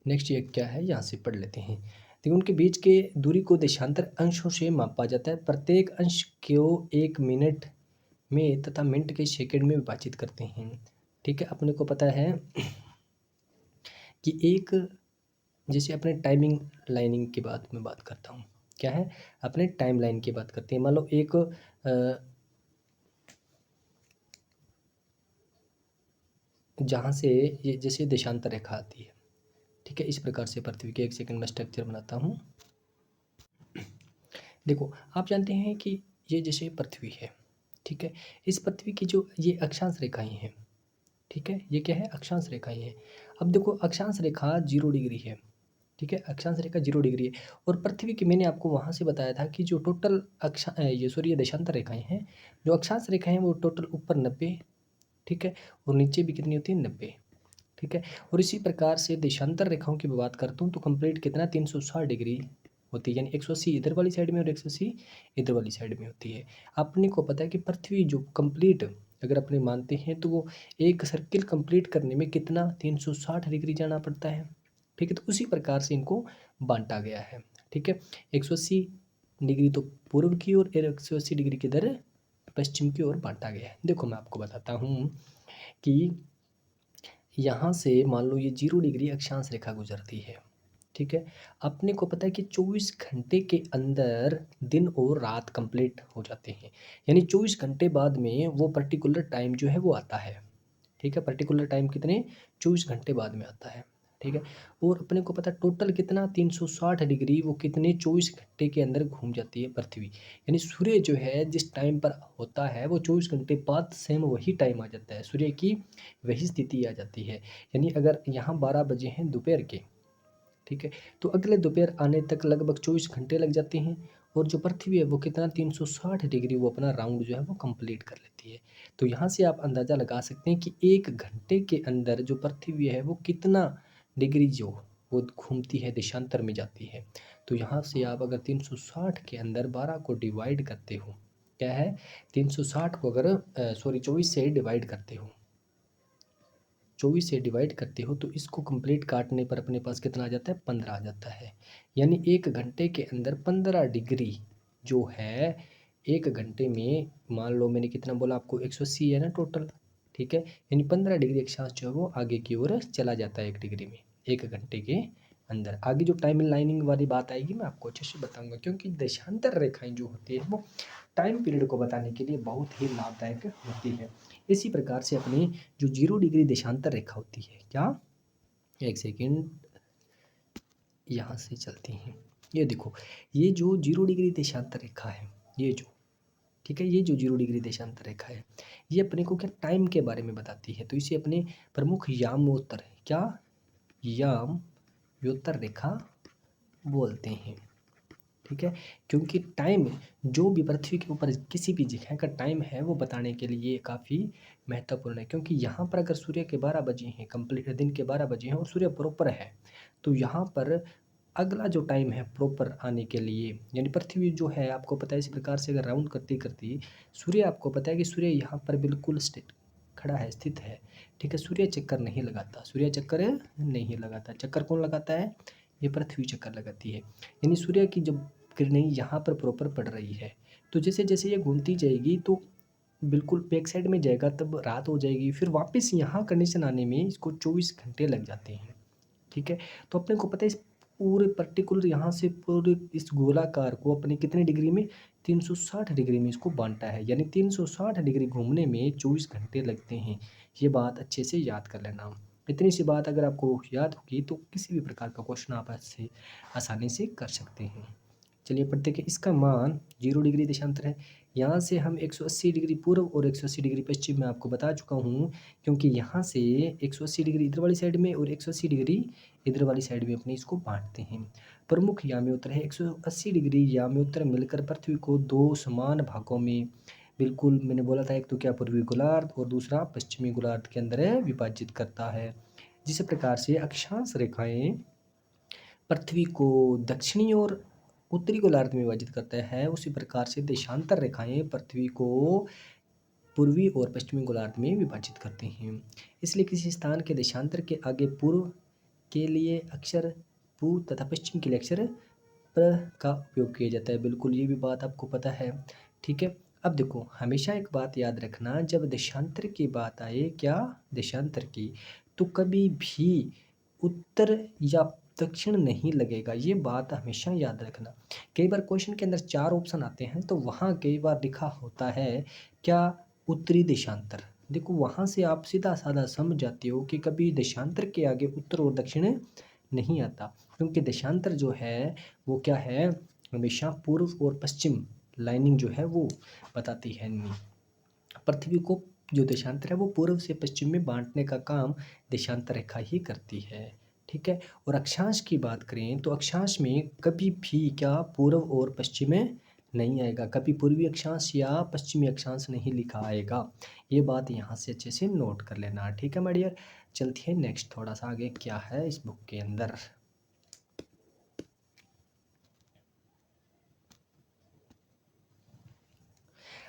नेक्स्ट ये क्या है, यहाँ से पढ़ लेते हैं। देखिए उनके बीच के दूरी को देशांतर अंशों से मापा जाता है। प्रत्येक अंश को 1 मिनट में तथा मिनट के सेकंड में विभाजित करते हैं, ठीक है। अपने को पता है कि एक, जैसे अपने टाइमिंग लाइनिंग की बात मैं बात करता हूँ, क्या है, अपने टाइम लाइन की बात करते हैं। मान लो एक जहाँ से ये जैसे देशांतर रेखा आती है, ठीक है। इस प्रकार से पृथ्वी के 1 सेकंड में स्ट्रक्चर बनाता हूँ। देखो आप जानते हैं कि ये जैसे पृथ्वी है, ठीक है। इस पृथ्वी की जो ये अक्षांश रेखाएं हैं, ठीक है, ये क्या है, अक्षांश रेखाएं हैं। अब देखो अक्षांश रेखा 0 डिग्री है, ठीक है, अक्षांश रेखा 0 डिग्री है। और पृथ्वी की मैंने आपको वहाँ से बताया था कि जो टोटल ये देशांतर रेखाएं हैं, जो अक्षांश रेखाएं हैं वो टोटल ऊपर 90, ठीक है, और नीचे भी कितनी होती है, 90, ठीक है। और इसी प्रकार से देशांतर रेखाओं की बात करता हूँ तो कंप्लीट कितना 360 डिग्री होती है। यानी 180 इधर वाली साइड में और 180 इधर वाली साइड में होती है। अपने को पता है कि पृथ्वी जो कंप्लीट अगर अपने मानते हैं तो वो एक सर्किल कंप्लीट करने में कितना 360 डिग्री जाना पड़ता है, ठीक है। तो उसी प्रकार से इनको बांटा गया है, ठीक है। 180 डिग्री तो पूर्व की ओर, 180 डिग्री किधर, पश्चिम की ओर बांटा गया है। देखो मैं आपको बताता हूँ कि यहाँ से मान लो ये 0 डिग्री अक्षांश रेखा गुजरती है, ठीक है। अपने को पता है कि 24 घंटे के अंदर दिन और रात कंप्लीट हो जाते हैं। यानी 24 घंटे बाद में वो पर्टिकुलर टाइम जो है वो आता है, ठीक है। पर्टिकुलर टाइम कितने, 24 घंटे बाद में आता है, ठीक है। और अपने को पता है टोटल कितना 360 डिग्री वो कितने 24 घंटे के अंदर घूम जाती है पृथ्वी। यानी सूर्य जो है जिस टाइम पर होता है वो 24 घंटे बाद सेम वही टाइम आ जाता है, सूर्य की वही स्थिति आ जाती है। यानी अगर यहाँ 12 बजे हैं दोपहर के, ठीक है, तो अगले दोपहर आने तक लगभग 24 घंटे लग जाते हैं। और जो पृथ्वी है वो कितना 360 डिग्री वो अपना राउंड जो है वो कंप्लीट कर लेती है। तो यहाँ से आप अंदाज़ा लगा सकते हैं कि 1 घंटे के अंदर जो पृथ्वी है वो कितना डिग्री जो वो घूमती है, देशांतर में जाती है। तो यहाँ से आप अगर 360 के अंदर 12 को डिवाइड करते हो, क्या है, 360 को अगर 24 से डिवाइड करते हो, 24 से डिवाइड करते हो तो इसको कंप्लीट काटने पर अपने पास कितना आ जाता है, 15 आ जाता है। यानी 1 घंटे के अंदर 15 डिग्री जो है 1 घंटे में मान लो मैंने कितना बोला आपको 180 है ना टोटल, ठीक है, यानी 15 डिग्री अक्षांश जो है वो आगे की ओर चला जाता है 1 डिग्री में 1 घंटे के अंदर। आगे जो टाइम लाइनिंग वाली बात आएगी मैं आपको अच्छे से बताऊंगा, क्योंकि देशांतर रेखाएं जो होती है वो टाइम पीरियड को बताने के लिए बहुत ही लाभदायक होती है। इसी प्रकार से अपनी जो 0 डिग्री देशांतर रेखा होती है, क्या, एक सेकेंड, यहाँ से चलती हैं, ये देखो, ये जो 0 डिग्री देशांतर रेखा है, ये जो, ठीक है, ये जो 0 डिग्री देशांतर रेखा है, ये अपने को क्या टाइम के बारे में बताती है। तो इसे अपने प्रमुख याम्योत्तर, क्या, याम्योत्तर रेखा बोलते हैं, ठीक है, क्योंकि टाइम जो भी पृथ्वी के ऊपर किसी भी जगह का टाइम है वो बताने के लिए काफ़ी महत्वपूर्ण है। क्योंकि यहाँ पर अगर सूर्य के 12 बजे हैं, कंप्लीट दिन के 12 बजे हैं और सूर्य प्रॉपर है, तो यहाँ पर अगला जो टाइम है प्रॉपर आने के लिए, यानी पृथ्वी जो है आपको पता है इस प्रकार से अगर राउंड करती करती सूर्य, आपको पता है कि सूर्य यहाँ पर बिल्कुल खड़ा है, स्थित है, ठीक है, सूर्य चक्कर नहीं लगाता, सूर्य चक्कर नहीं लगाता, चक्कर कौन लगाता है, ये पृथ्वी चक्कर लगाती है। यानी सूर्य की जब किरणें यहाँ पर प्रॉपर पड़ रही है, तो जैसे जैसे ये घूमती जाएगी तो बिल्कुल बैक साइड में जाएगा, तब रात हो जाएगी, फिर वापस यहाँ कंडीशन आने में इसको 24 घंटे लग जाते हैं, ठीक है। तो अपने को पता है इस पूरे पर्टिकुलर यहाँ से पूरे इस गोलाकार को अपने कितने डिग्री में, 360 डिग्री में इसको बांटा है, यानी 360 डिग्री घूमने में 24 घंटे लगते हैं। ये बात अच्छे से याद कर लेना। इतनी सी बात अगर आपको याद होगी तो किसी भी प्रकार का क्वेश्चन आप ऐसे आसानी से कर सकते हैं। चलिए पढ़ते कि इसका मान 0 डिग्री देशांतर है। यहाँ से हम 180 डिग्री पूर्व और 180 डिग्री पश्चिम में आपको बता चुका हूँ, क्योंकि यहाँ से 180 डिग्री इधर वाली साइड में और 180 डिग्री इधर वाली साइड में अपने इसको बांटते हैं। प्रमुख याम्योत्तर है, 180 डिग्री याम्योत्तर मिलकर पृथ्वी को 2 समान भागों में, बिल्कुल मैंने बोला था, एक तो क्या पूर्वी गोलार्ध और दूसरा पश्चिमी गोलार्ध के अंदर विभाजित करता है। जिस प्रकार से अक्षांश रेखाएं पृथ्वी को दक्षिणी और उत्तरी गोलार्ध में विभाजित करता है, उसी प्रकार से देशांतर रेखाएं पृथ्वी को पूर्वी और पश्चिमी गोलार्ध में विभाजित करते हैं। इसलिए किसी स्थान के देशांतर के आगे पूर्व के लिए अक्षर पू तथा पश्चिम के लिए अक्षर प्र का उपयोग किया जाता है। बिल्कुल ये भी बात आपको पता है, ठीक है। अब देखो हमेशा एक बात याद रखना, जब देशांतर की बात आए, क्या, देशांतर की, तो कभी भी उत्तर या दक्षिण नहीं लगेगा, ये बात हमेशा याद रखना। कई बार क्वेश्चन के अंदर 4 ऑप्शन आते हैं तो वहाँ कई बार लिखा होता है क्या, उत्तरी देशांतर। देखो वहाँ से आप सीधा साधा समझ जाते हो कि कभी देशांतर के आगे उत्तर और दक्षिण नहीं आता, क्योंकि देशांतर जो है वो क्या है, हमेशा पूर्व और पश्चिम लाइनिंग जो है वो बताती है। पृथ्वी को जो देशांतर है वो पूर्व से पश्चिम में बांटने का काम देशांतर रेखा ही करती है, ठीक है। और अक्षांश की बात करें तो अक्षांश में कभी भी क्या, पूर्व और पश्चिम में नहीं आएगा, कभी पूर्वी अक्षांश या पश्चिमी अक्षांश नहीं लिखा आएगा। ये बात यहाँ से अच्छे से नोट कर लेना, ठीक है माय डियर। चलती है नेक्स्ट, थोड़ा सा आगे क्या है इस बुक के अंदर।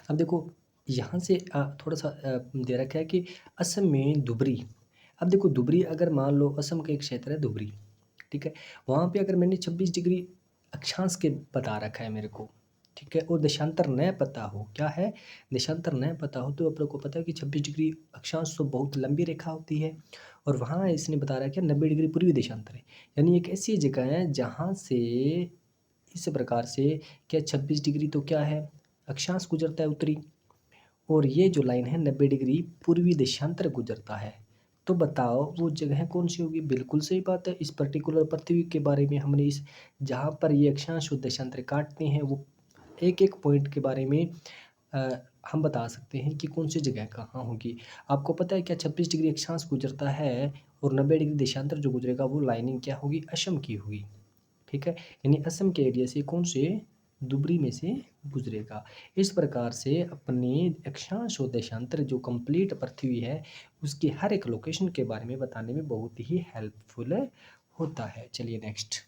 अब देखो यहाँ से थोड़ा सा दे रखा है कि असम में धुबरी। अब देखो धुबरी, अगर मान लो असम का एक क्षेत्र है धुबरी, ठीक है, वहाँ पे अगर मैंने 26 डिग्री अक्षांश के बता रखा है मेरे को, ठीक है, और देशांतर न पता हो, क्या है, देशांतर न पता हो, तो अपने को पता है कि 26 डिग्री अक्षांश तो बहुत लंबी रेखा होती है, और वहाँ इसने बता रहा है कि 90 डिग्री पूर्वी देशांतर है, यानी एक ऐसी जगह है जहाँ से इस प्रकार से क्या 26 डिग्री तो क्या है, अक्षांश गुजरता है उत्तरी, और ये जो लाइन है 90 डिग्री पूर्वी देशांतर गुजरता है। तो बताओ वो जगह कौन सी होगी। बिल्कुल सही बात है, इस पर्टिकुलर पृथ्वी के बारे में हमने इस जहाँ पर ये अक्षांश और देशांतर काटते हैं वो एक एक पॉइंट के बारे में हम बता सकते हैं कि कौन सी जगह कहाँ होगी। आपको पता है क्या 26 डिग्री अक्षांश गुजरता है और 90 डिग्री देशांतर जो गुजरेगा वो लाइनिंग क्या होगी, असम की होगी, ठीक है, यानी असम के एरिया से कौन से, धुबरी में से गुजरेगा। इस प्रकार से अपने अक्षांश और देशांतर जो कंप्लीट पृथ्वी है उसकी हर एक लोकेशन के बारे में बताने में बहुत ही हेल्पफुल होता है। चलिए नेक्स्ट।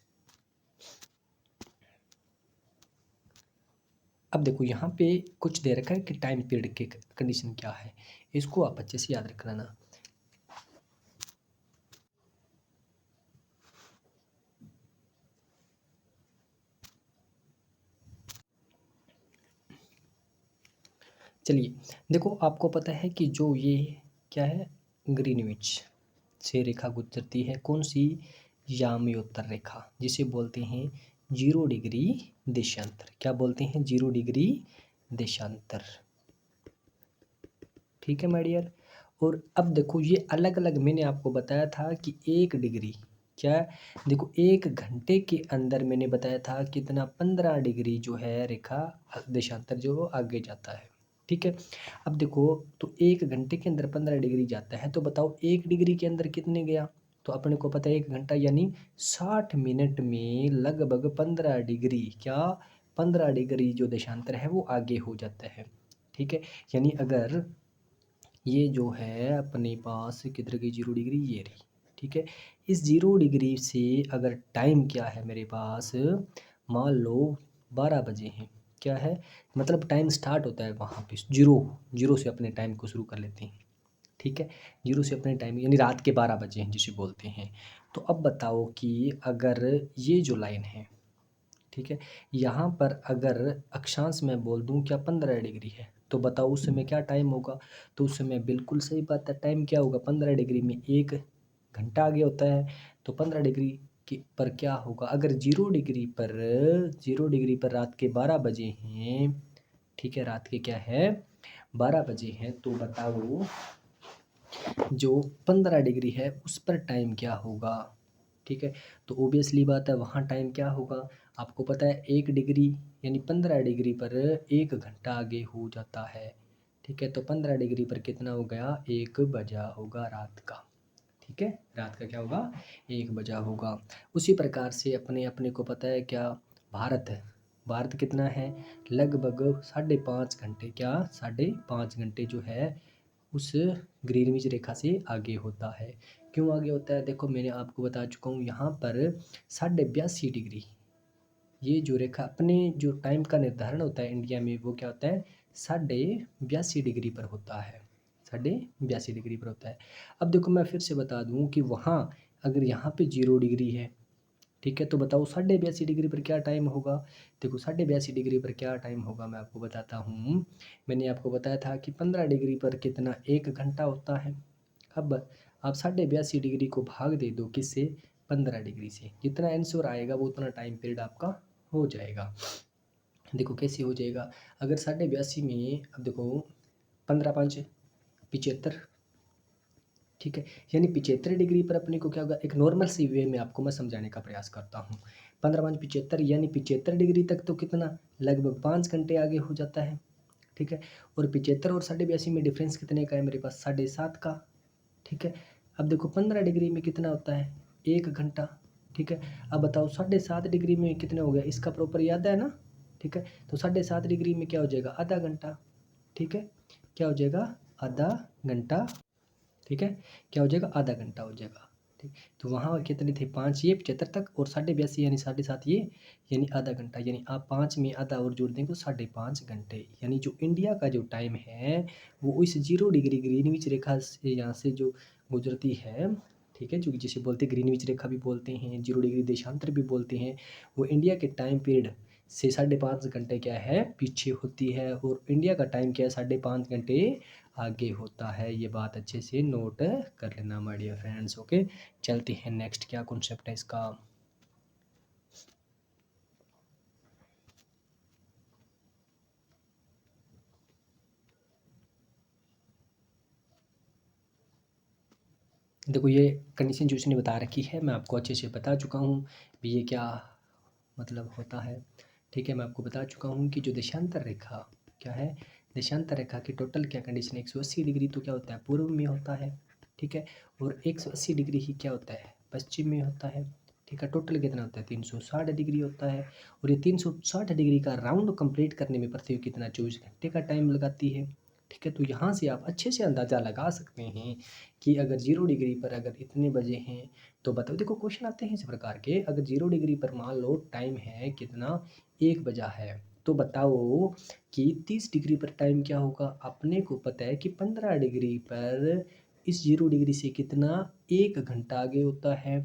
अब देखो यहाँ पे कुछ दे रखा है कि टाइम पीरियड की कंडीशन क्या है, इसको आप अच्छे से याद रख लेना। चलिए देखो, आपको पता है कि जो ये क्या है, ग्रीनविच से रेखा गुजरती है, कौन सी, याम्योत्तर रेखा, जिसे बोलते हैं 0 डिग्री देशांतर। क्या बोलते हैं? 0 डिग्री देशांतर। ठीक है माय डियर। और अब देखो, ये अलग अलग मैंने आपको बताया था कि 1 डिग्री क्या, देखो 1 घंटे के अंदर मैंने बताया था कितना, 15 डिग्री जो है रेखा देशांतर जो वो आगे जाता है। ठीक है। अब देखो, तो 1 घंटे के अंदर 15 डिग्री जाता है, तो बताओ 1 डिग्री के अंदर कितने गया? तो अपने को पता है 1 घंटा यानी 60 मिनट में लगभग 15 डिग्री, क्या 15 डिग्री जो देशांतर है वो आगे हो जाता है। ठीक है। यानी अगर ये जो है अपने पास किधर गई 0 डिग्री, ये रही। ठीक है। इस 0 डिग्री से अगर टाइम क्या है मेरे पास, मान लो 12 बजे हैं, क्या है, मतलब टाइम स्टार्ट होता है वहाँ पे, जीरो जीरो से अपने टाइम को शुरू कर लेते हैं। ठीक है। जीरो से अपने टाइम यानी रात के 12 बजे हैं जिसे बोलते हैं। तो अब बताओ कि अगर ये जो लाइन है, ठीक है, यहाँ पर अगर अक्षांश में बोल दूँ क्या 15 डिग्री है, तो बताओ उस समय क्या टाइम होगा? तो उस समय बिल्कुल सही बात है, टाइम क्या होगा, 15 डिग्री में 1 घंटा आगे होता है। तो 15 डिग्री के पर क्या होगा, अगर 0 डिग्री पर रात के 12 बजे हैं, ठीक है, रात के क्या है 12 बजे हैं, तो बताओ जो 15 डिग्री है उस पर टाइम क्या होगा? ठीक है। तो ओबियसली बात है, वहाँ टाइम क्या होगा, आपको पता है 1 डिग्री यानी 15 डिग्री पर 1 घंटा आगे हो जाता है। ठीक है। तो 15 डिग्री पर कितना हो गया, 1 बजा होगा रात का। ठीक है। रात का क्या होगा, 1 बजा होगा। उसी प्रकार से अपने अपने को पता है क्या, भारत है, भारत कितना है, लगभग 5.5 घंटे, क्या 5.5 घंटे जो है उस ग्रीनविच रेखा से आगे होता है। क्यों आगे होता है? देखो मैंने आपको बता चुका हूँ, यहाँ पर 82.5 डिग्री, ये जो रेखा अपने जो टाइम का निर्धारण होता है इंडिया में, वो क्या होता है, 82.5 डिग्री पर होता है, 82.5 डिग्री पर होता है। अब देखो मैं फिर से बता दूँ कि वहाँ अगर यहाँ पे 0 डिग्री है, ठीक है, तो बताओ 82.5 डिग्री पर क्या टाइम होगा? देखो 82.5 डिग्री पर क्या टाइम होगा मैं आपको बताता हूँ। मैंने आपको बताया था कि 15 डिग्री पर कितना, 1 घंटा होता है। अब आप 82.5 डिग्री को भाग दे दो किससे, 15 डिग्री से, जितना आंसर आएगा वो उतना टाइम पीरियड आपका हो जाएगा। देखो कैसे हो जाएगा, अगर 82.5 में, अब देखो 15×5 = 75, ठीक है, यानी 75 डिग्री पर अपने को क्या होगा, एक नॉर्मल सी वे में आपको मैं समझाने का प्रयास करता हूँ। 15×75 यानी 75 डिग्री तक तो कितना, लगभग 5 घंटे आगे हो जाता है। ठीक है। और 75 और 82.5 में डिफरेंस कितने का है मेरे पास, 7.5 का। ठीक है। अब देखो 15 डिग्री में कितना होता है, 1 घंटा। ठीक है। अब बताओ 7.5 डिग्री में कितने हो गया, इसका प्रॉपर याद है ना? ठीक है। तो 7.5 डिग्री में क्या हो जाएगा, आधा घंटा। ठीक है। क्या हो जाएगा, आधा घंटा। ठीक है। क्या हो जाएगा, आधा घंटा हो जाएगा। ठीक। तो वहाँ कितने थे, 5 ये 75 तक, और 82.5 यानी 7.5 ये, यानी आधा घंटा, यानी आप 5 में आधा और जोड़ देंगे तो 5.5 घंटे। यानी जो इंडिया का जो टाइम है वो इस 0 डिग्री ग्रीनविच रेखा से यहाँ से जो गुजरती है, ठीक है, जो जिसे बोलते हैं ग्रीनविच रेखा भी बोलते हैं, 0 डिग्री देशांतर भी बोलते हैं, वो इंडिया के टाइम पीरियड से 5.5 घंटे क्या है पीछे होती है, और इंडिया का टाइम क्या है, 5.5 घंटे आगे होता है। ये बात अच्छे से नोट कर लेना माय डियर फ्रेंड्स। ओके, चलते हैं नेक्स्ट, क्या कॉन्सेप्ट है इसका। देखो ये कंडीशन जो उसने बता रखी है मैं आपको अच्छे से बता चुका हूँ भी ये क्या मतलब होता है। ठीक है, मैं आपको बता चुका हूँ कि जो देशांतर रेखा क्या है, देशांतर रेखा की टोटल क्या कंडीशन है, 180 डिग्री तो क्या होता है, पूर्व में होता है। ठीक है। और 180 डिग्री ही क्या होता है, पश्चिम में होता है। ठीक है। टोटल कितना होता है, 360 डिग्री होता है। और ये 360 डिग्री का राउंड कंप्लीट करने में पृथ्वी कितना, 24 घंटे का टाइम लगाती है। ठीक है। तो यहाँ से आप अच्छे से अंदाज़ा लगा सकते हैं कि अगर 0 डिग्री पर अगर इतने बजे हैं, तो बताओ, देखो क्वेश्चन आते हैं इस प्रकार के, अगर 0 डिग्री पर मान लो टाइम है कितना, 1 बजा है, तो बताओ कि 30 डिग्री पर टाइम क्या होगा। अपने को पता है कि 15 डिग्री पर इस 0 डिग्री से कितना, 1 घंटा आगे होता है।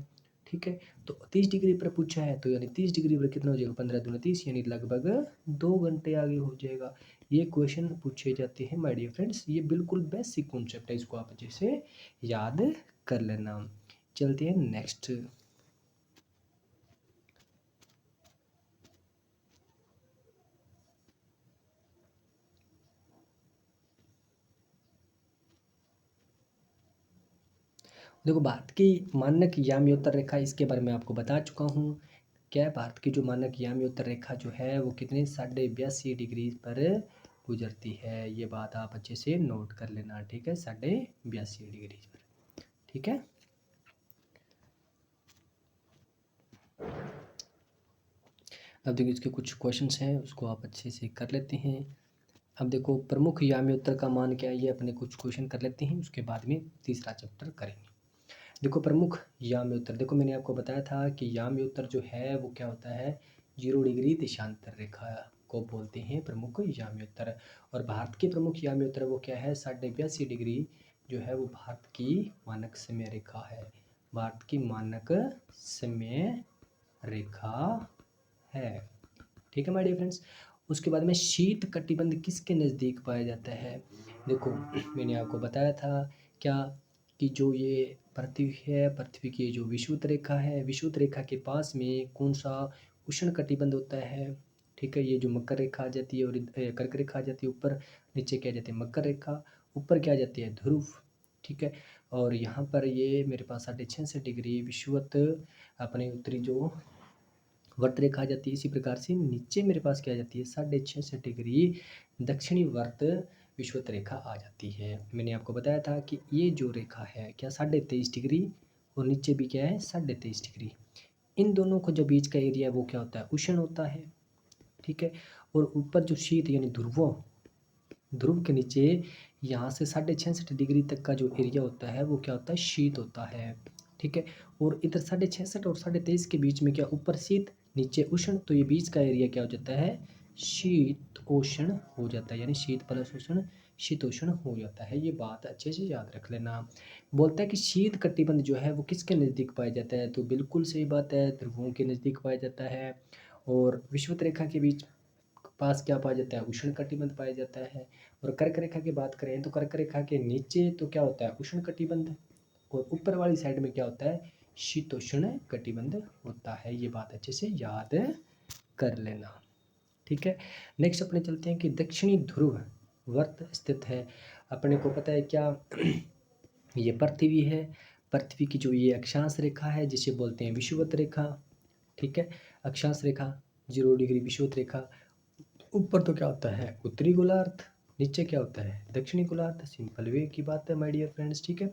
ठीक है। तो 30 डिग्री पर पूछा है तो यानी 30 डिग्री पर कितना हो जाएगा, 15 दूना 30 यानी लगभग 2 घंटे आगे हो जाएगा। ये क्वेश्चन पूछे जाते हैं माय डियर फ्रेंड्स, ये बिल्कुल बेसिक कॉन्सेप्ट है, इसको आप अच्छे से याद कर लेना। चलते हैं नेक्स्ट। देखो भारत की मानक याम्योत्तर रेखा, इसके बारे में आपको बता चुका हूँ। क्या है, भारत की जो मानक याम्योत्तर रेखा जो है वो कितने 82.5 डिग्री पर गुजरती है। ये बात आप अच्छे से नोट कर लेना, ठीक है, 82.5 डिग्री पर, ठीक है। अब देखिए इसके कुछ क्वेश्चंस हैं, उसको आप अच्छे से कर लेते हैं। अब देखो प्रमुख याम्योत्तर का मान क्या है, ये अपने कुछ क्वेश्चन कर लेते हैं, उसके बाद में तीसरा चैप्टर करेंगे। देखो प्रमुख याम्योत्तर, देखो मैंने आपको बताया था कि याम्योत्तर जो है वो क्या होता है, 0 डिग्री देशांतर रेखा को बोलते हैं प्रमुख याम्योत्तर। और भारत की प्रमुख याम्योत्तर वो क्या है, 82.5 डिग्री जो है वो भारत की मानक समय रेखा है, भारत की मानक समय रेखा है, ठीक है माय डियर फ्रेंड्स। उसके बाद में शीत कटिबंध किसके नज़दीक पाया जाता है। देखो मैंने आपको बताया था क्या, कि जो ये पृथ्वी है, पृथ्वी की जो विषुवत रेखा है, विषुवत रेखा के पास में कौन सा उष्ण कटिबंध होता है, ठीक है। ये जो मकर रेखा आ जाती है और कर्क रेखा आ जाती है ऊपर, नीचे क्या आ जाती है मकर रेखा, ऊपर क्या आ जाती है ध्रुव, ठीक है। और यहाँ पर ये मेरे पास 66.5 डिग्री विषुवत अपने उत्तरी जो वर्त रेखा आ जाती है। इसी प्रकार से नीचे मेरे पास क्या आ जाती है, 66.5 डिग्री दक्षिणी वर्त विषुवत रेखा आ जाती है। मैंने आपको बताया था कि ये जो रेखा है क्या 23.5 डिग्री और नीचे भी क्या है 23.5 डिग्री, इन दोनों को जो बीच का एरिया है वो क्या होता है, उष्ण होता है, ठीक है। और ऊपर जो शीत यानी ध्रुव के नीचे यहाँ से 66.5 डिग्री तक का जो एरिया होता है वो क्या होता है, शीत होता है, ठीक है। और इधर 66 और 23.5 के बीच में क्या, ऊपर शीत नीचे उष्ण, तो ये बीच का एरिया क्या हो जाता है, शीतोष्ण हो जाता है, यानी शीत प्लस उष्ण शीतोष्ण हो जाता है। ये बात अच्छे से याद रख लेना। बोलता है कि शीत कटिबंध जो है वो किसके नज़दीक पाया जाता है, तो बिल्कुल सही बात है, ध्रुवों के नज़दीक पाया जाता है। और विषुवत रेखा के बीच पास क्या पाया जाता है, उष्ण कटिबंध पाया जाता है। और कर्क रेखा की बात करें तो कर्क रेखा के नीचे तो क्या होता है, उष्ण कटिबंध, और ऊपर वाली साइड में क्या होता है, शीतोष्ण कटिबंध होता है। ये बात अच्छे से याद कर लेना, ठीक है। नेक्स्ट अपने चलते हैं कि दक्षिणी ध्रुव वर्त स्थित है। अपने को पता है क्या, ये पृथ्वी है, पृथ्वी की जो ये अक्षांश रेखा है जिसे बोलते हैं विषुवत रेखा, ठीक है। अक्षांश रेखा 0 डिग्री विषुवत रेखा, ऊपर तो क्या होता है उत्तरी गोलार्ध, नीचे क्या होता है दक्षिणी गोलार्ध, सिंपल वे की बात है माय डियर फ्रेंड्स, ठीक है।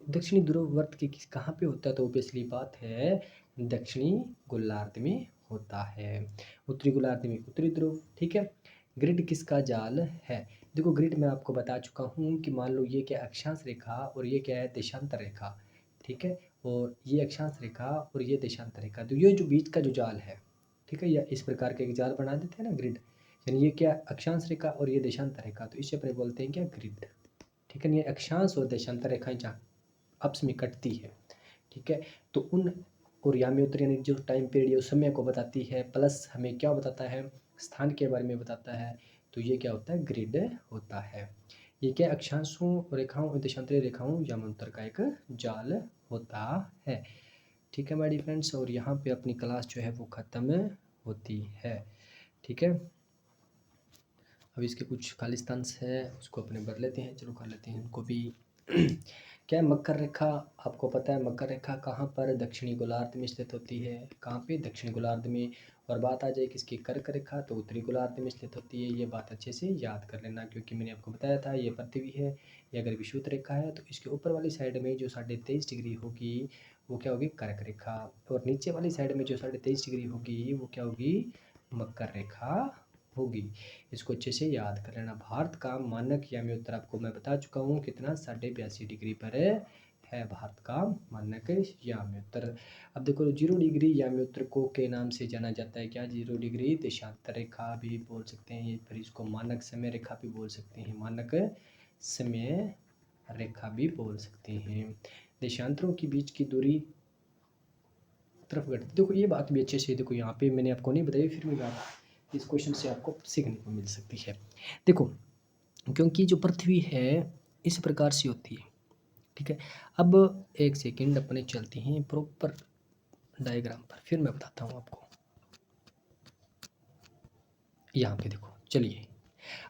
दक्षिणी ध्रुव वर्त के कहाँ पे होता है, तो ऑब्वियसली बात है दक्षिणी गोलार्ध में होता है, उत्तरी गोलार्ध में उत्तरी ध्रुव, ठीक है। ग्रिड किसका जाल है, देखो ग्रिड मैं आपको बता चुका हूँ कि मान लो ये क्या अक्षांश रेखा और ये क्या है देशांतर रेखा, ठीक है। और ये अक्षांश रेखा और ये देशांतर रेखा, तो ये जो बीच का जो जाल है, ठीक है, या इस प्रकार के एक जाल बना देते हैं ना ग्रिड, यानी ये क्या अक्षांश रेखा और ये देशांतर रेखा, तो इसे अपने बोलते हैं क्या ग्रिड, ठीक है। ये अक्षांश और देशांतर रेखाएं जहाँ आपस में कटती है, ठीक है, तो उन और याम्योत्तर यानी जो टाइम पीरियड उस समय को बताती है, प्लस हमें क्या बताता है, स्थान के बारे में बताता है, तो ये क्या होता है ग्रिड होता है। ये क्या अक्षांशों रेखाओं और देशांतरीय रेखाओं याम्योत्तर का एक जाल होता है, ठीक है माय फ्रेंड्स। और यहाँ पे अपनी क्लास जो है वो ख़त्म होती है, ठीक है। अब इसके कुछ खालिस्तान है उसको अपने भर लेते हैं, चलो कर लेते हैं उनको भी। क्या है मकर रेखा, आपको पता है मकर रेखा कहाँ पर दक्षिणी गोलार्ध में स्थित होती है, कहाँ पे दक्षिणी गोलार्ध में। और बात आ जाए किसकी कर्क रेखा, तो उत्तरी गोलार्ध में स्थित होती है। ये बात अच्छे से याद कर लेना, क्योंकि मैंने आपको बताया था ये पृथ्वी है, ये अगर विषुवत रेखा है तो इसके ऊपर वाली साइड में जो 23.5 डिग्री होगी वो क्या होगी कर्क रेखा, और नीचे वाली साइड में जो 23.5 डिग्री होगी वो क्या होगी मकर रेखा होगी। इसको अच्छे से याद कर लेना। भारत का मानक याम्योत्तर आपको मैं बता चुका हूँ कितना 82.5 डिग्री पर है भारत का मानक याम्योत्तर। अब देखो 0 डिग्री याम्योत्तर को के नाम से जाना जाता है क्या, 0 डिग्री देशांतर रेखा भी बोल सकते हैं, ये फिर इसको मानक समय रेखा भी बोल सकते हैं, मानक समय रेखा भी बोल सकते हैं। देशांतरों के बीच की दूरी तरफ घटती है। देखो ये बात भी अच्छे से देखो यहाँ पे मैंने आपको नहीं बताई, फिर भी बात इस क्वेश्चन से आपको सीखने को मिल सकती है। देखो क्योंकि जो पृथ्वी है इस प्रकार से होती है, ठीक है। अब एक सेकेंड अपने चलते हैं प्रॉपर डायग्राम पर, फिर मैं बताता हूँ आपको। यहाँ पे देखो, चलिए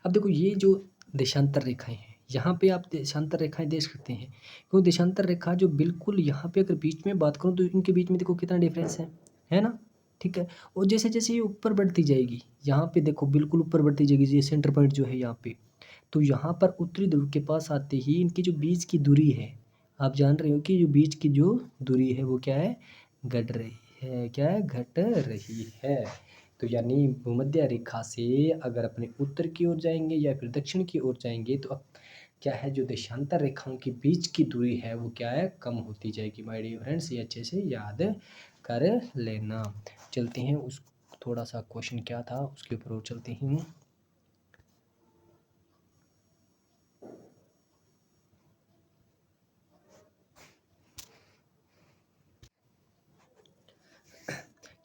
अब देखो ये जो देशांतर रेखाएं हैं, यहाँ पे आप देशांतर रेखाएं देख सकते हैं, क्योंकि देशांतर रेखा जो बिल्कुल यहाँ पे अगर बीच में बात करूँ तो इनके बीच में देखो कितना डिफरेंस है ना, ठीक है। और जैसे जैसे ये ऊपर बढ़ती जाएगी, यहाँ पे देखो बिल्कुल ऊपर बढ़ती जाएगी, ये सेंटर पॉइंट जो है यहाँ पे, तो यहाँ पर उत्तरी ध्रुव के पास आते ही इनकी जो बीच की दूरी है, आप जान रहे हो कि जो बीच की जो दूरी है वो क्या है, घट रही है। क्या है, घट रही है। तो यानी भूमध्य रेखा से अगर अपने उत्तर की ओर जाएंगे या फिर दक्षिण की ओर जाएंगे तो अब क्या है, जो देशांतर रेखाओं के बीच की दूरी है वो क्या है, कम होती जाएगी। माय डियर फ्रेंड्स, ये अच्छे से याद कर लेना। चलते हैं उस थोड़ा सा क्वेश्चन क्या था उसके ऊपर और चलते हैं।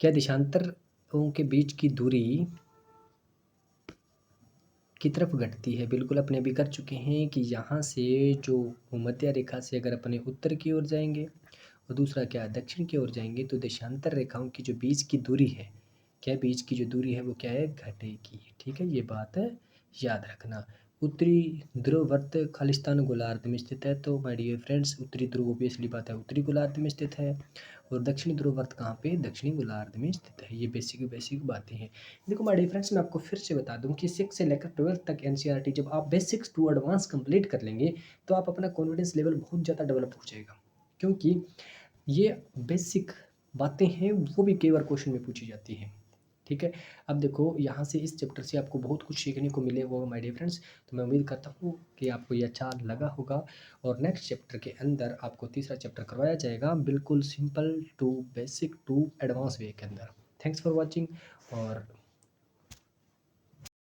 क्या देशांतरों के बीच की दूरी की तरफ घटती है? बिल्कुल अपने अभी कर चुके हैं कि यहाँ से जो भूमध्य रेखा से अगर अपने उत्तर की ओर जाएंगे और दूसरा क्या दक्षिण की ओर जाएंगे तो देशांतर रेखाओं की जो बीच की दूरी है, क्या बीच की जो दूरी है वो क्या है, घटेगी। ठीक है, ये बात है याद रखना। उत्तरी ध्रुववर्त खालिस्तान गोलार्ध में स्थित है, तो माय डियर फ्रेंड्स उत्तरी ध्रुव ऑब्वियसली बात है उत्तरी गोलार्ध में स्थित है, और दक्षिणी ध्रुववर्त कहाँ पे, दक्षिणी गोलार्ध में स्थित है। ये बेसिक बातें हैं। देखो माय डियर फ्रेंड्स, मैं आपको फिर से बता दूं कि 6 से लेकर 12 तक एनसीईआरटी जब आप बेसिक्स टू एडवांस कंप्लीट कर लेंगे तो आप अपना कॉन्फिडेंस लेवल बहुत ज़्यादा डेवलप हो जाएगा, क्योंकि ये बेसिक बातें हैं वो भी कई बार क्वेश्चन में पूछी जाती हैं। ठीक है, अब देखो यहाँ से इस चैप्टर से आपको बहुत कुछ सीखने को मिले होगा माय डियर फ्रेंड्स। तो मैं उम्मीद करता हूँ कि आपको ये अच्छा लगा होगा, और नेक्स्ट चैप्टर के अंदर आपको तीसरा चैप्टर करवाया जाएगा बिल्कुल simple to basic to advance way के अंदर। थैंक्स फॉर वॉचिंग, और